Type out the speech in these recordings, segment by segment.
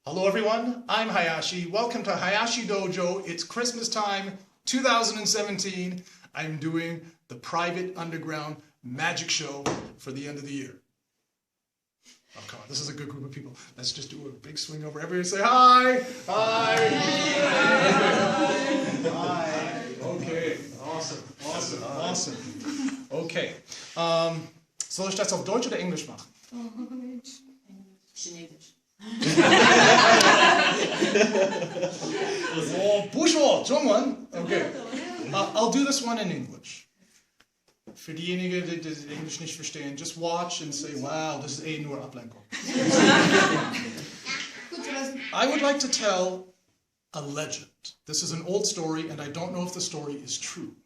Hello everyone, I'm Hayashi. Welcome to Hayashi Dojo. It's Christmas time, 2017. I'm doing the private underground magic show for the end of the year. Oh, come on, this is a good group of people. Let's just do a big swing over. Everybody say hi! Hi! Hi! Okay, awesome. Okay, soll ich das auf Deutsch oder Englisch machen? Chinesisch. Oh, 不说中文. Okay. I'll do this one in English. Für diejenigen, die das Englisch nicht verstehen, just watch and say, wow, this is nur Ablenkung. I would like to tell a legend. This is an old story, and I don't know if the story is true.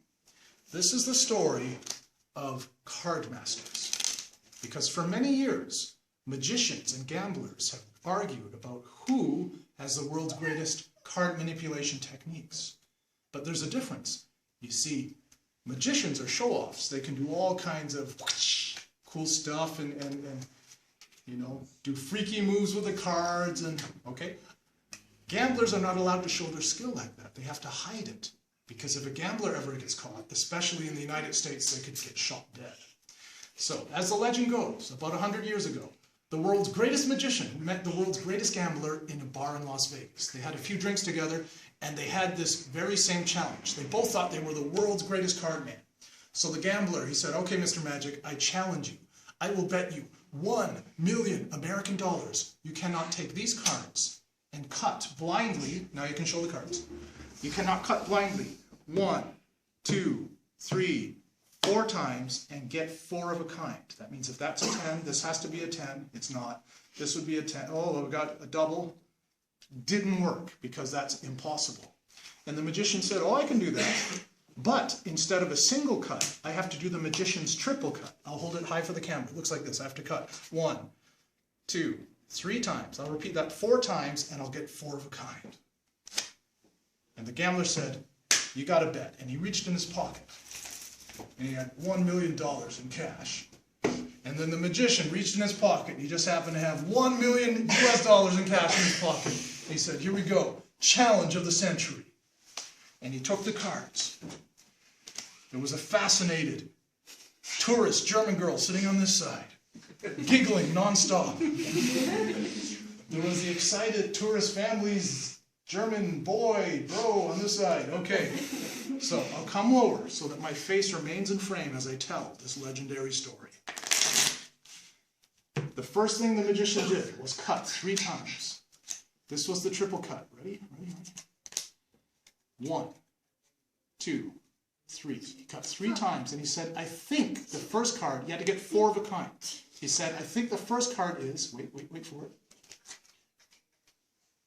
This is the story of card masters. Because for many years, magicians and gamblers have argued about who has the world's greatest card manipulation techniques. But there's a difference. You see, magicians are show-offs. They can do all kinds of cool stuff and you know, do freaky moves with the cards and, okay? Gamblers are not allowed to show their skill like that. They have to hide it. Because if a gambler ever gets caught, especially in the United States, they could get shot dead. So, as the legend goes, about 100 years ago, the world's greatest magician met the world's greatest gambler in a bar in Las Vegas. They had a few drinks together, and they had this very same challenge. They both thought they were the world's greatest card man. So the gambler, he said, okay, Mr. Magic, I challenge you. I will bet you $1 million American dollars you cannot take these cards and cut blindly. Now you can show the cards. You cannot cut blindly 1, 2, 3, 4 times and get 4 of a kind. That means if that's a 10, this has to be a 10. It's not. This would be a 10. Oh, we got a double. Didn't work because that's impossible. And the magician said, oh, I can do that. But instead of a single cut, I have to do the magician's triple cut. I'll hold it high for the camera. It looks like this. I have to cut 1, 2, 3 times. I'll repeat that 4 times and I'll get 4 of a kind. And the gambler said, you got to bet. And he reached in his pocket. And he had $1 million in cash. And then the magician reached in his pocket, and he just happened to have $1 million US in cash in his pocket. And he said, here we go, challenge of the century. And he took the cards. There was a fascinated tourist German girl sitting on this side, giggling nonstop. There was the excited tourist family's German boy, bro, on this side. Okay, so I'll come lower so that my face remains in frame as I tell this legendary story. The first thing the magician did was cut 3 times. This was the triple cut. Ready? 1, 2, 3. He cut 3 times and he said, I think the first card, you had to get 4 of a kind. He said, I think the first card is, wait for it.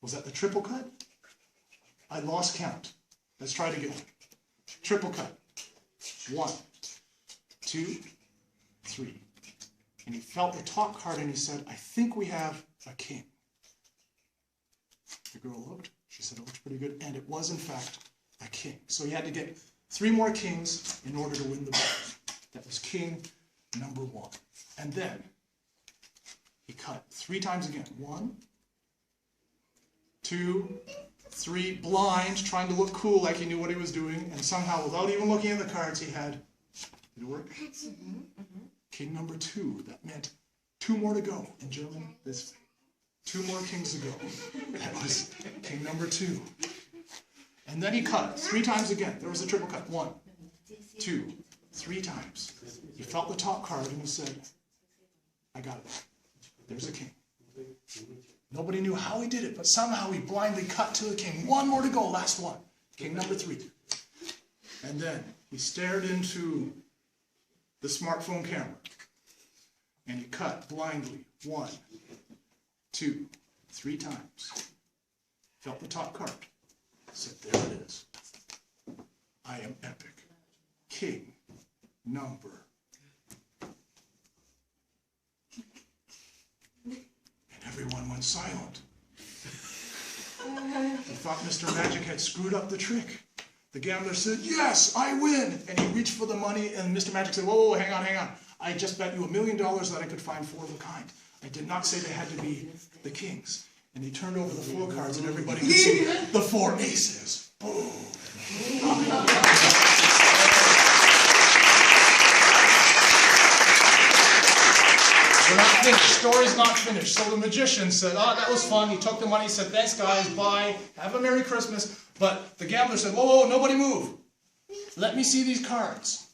Was that the triple cut? I lost count. Let's try it again. Triple cut. 1, 2, 3. And he felt the top card and he said, I think we have a king. The girl looked. She said, it looks pretty good. And it was, in fact, a king. So he had to get 3 more kings in order to win the bet. That was king number 1. And then he cut 3 times again. 1, 2, 3, blind, trying to look cool like he knew what he was doing, and somehow, without even looking at the cards, he had, did it work? King number 2. That meant 2 more to go. In German, this way. 2 more kings to go. That was king number 2. And then he cut 3 times again. There was a triple cut. 1, 2, 3 times. He felt the top card and he said, I got it. There's a king. Nobody knew how he did it, but somehow he blindly cut to a king. 1 more to go, last one. King number 3. And then he stared into the smartphone camera. And he cut blindly 1, 2, 3 times. Felt the top card. Said, there it is. I am epic. King number. Everyone went silent. He thought Mr. Magic had screwed up the trick. The gambler said, yes, I win. And he reached for the money, and Mr. Magic said, whoa, hang on. I just bet you $1 million that I could find 4 of a kind. I did not say they had to be the kings. And he turned over the 4 cards, and everybody could see the 4 aces. Boom. We're not finished. Story's not finished. So the magician said, oh, that was fun. He took the money, said, thanks, guys. Bye. Have a Merry Christmas. But the gambler said, whoa, whoa, nobody move. Let me see these cards.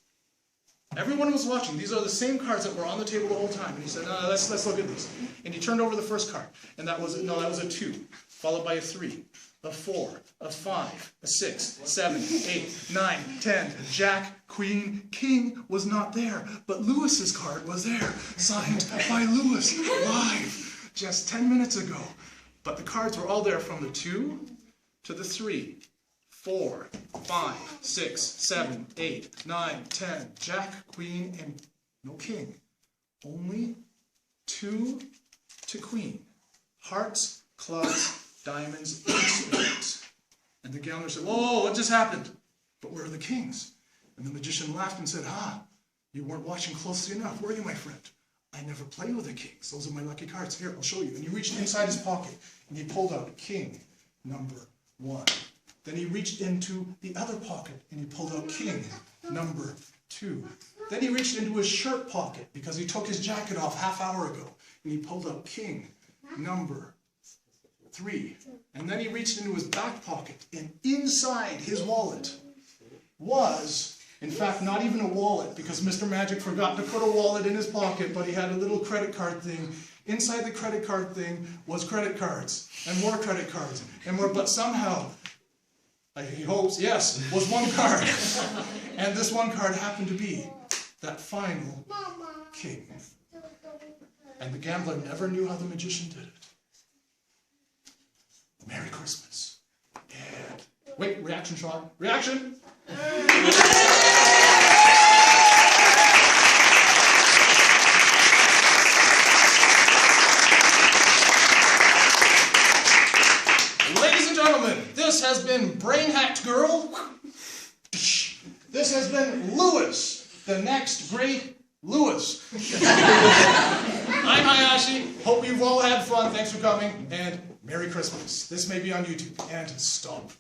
Everyone was watching. These are the same cards that were on the table the whole time. And he said, no, let's look at these. And he turned over the first card. And that was a 2, followed by a 3, a 4, a 5, a 6, 7, 8, 9, 10. Jack, Queen, King was not there. But Lewis's card was there, signed by Lewis, live, just 10 minutes ago. But the cards were all there from the 2 to the 3. 4, 5, 6, 7, 8, 9, 10. Jack, Queen, and no King. Only 2 to Queen. Hearts, clubs, diamonds, and spades. And the gambler said, whoa, what just happened? But where are the kings? And the magician laughed and said, you weren't watching closely enough, were you, my friend? I never play with the kings. Those are my lucky cards. Here, I'll show you. And he reached inside his pocket, and he pulled out King, number 1. Then he reached into the other pocket, and he pulled out King, number 2. Then he reached into his shirt pocket, because he took his jacket off half hour ago, and he pulled out King, number 3. And then he reached into his back pocket, and inside his wallet was, in fact, not even a wallet, because Mr. Magic forgot to put a wallet in his pocket, but he had a little credit card thing. Inside the credit card thing was credit cards, and more credit cards, and more, but somehow, he hopes, yes, was 1 card. And this 1 card happened to be that final King. And the gambler never knew how the magician did it. Merry Christmas. And wait, reaction shot. Reaction! Ladies and gentlemen, this has been Brain Hacked Girl. This has been Lewis, the next great Lewis. I'm Hayashi. Hope you've all had fun. Thanks for coming. And Merry Christmas. This may be on YouTube. And stop.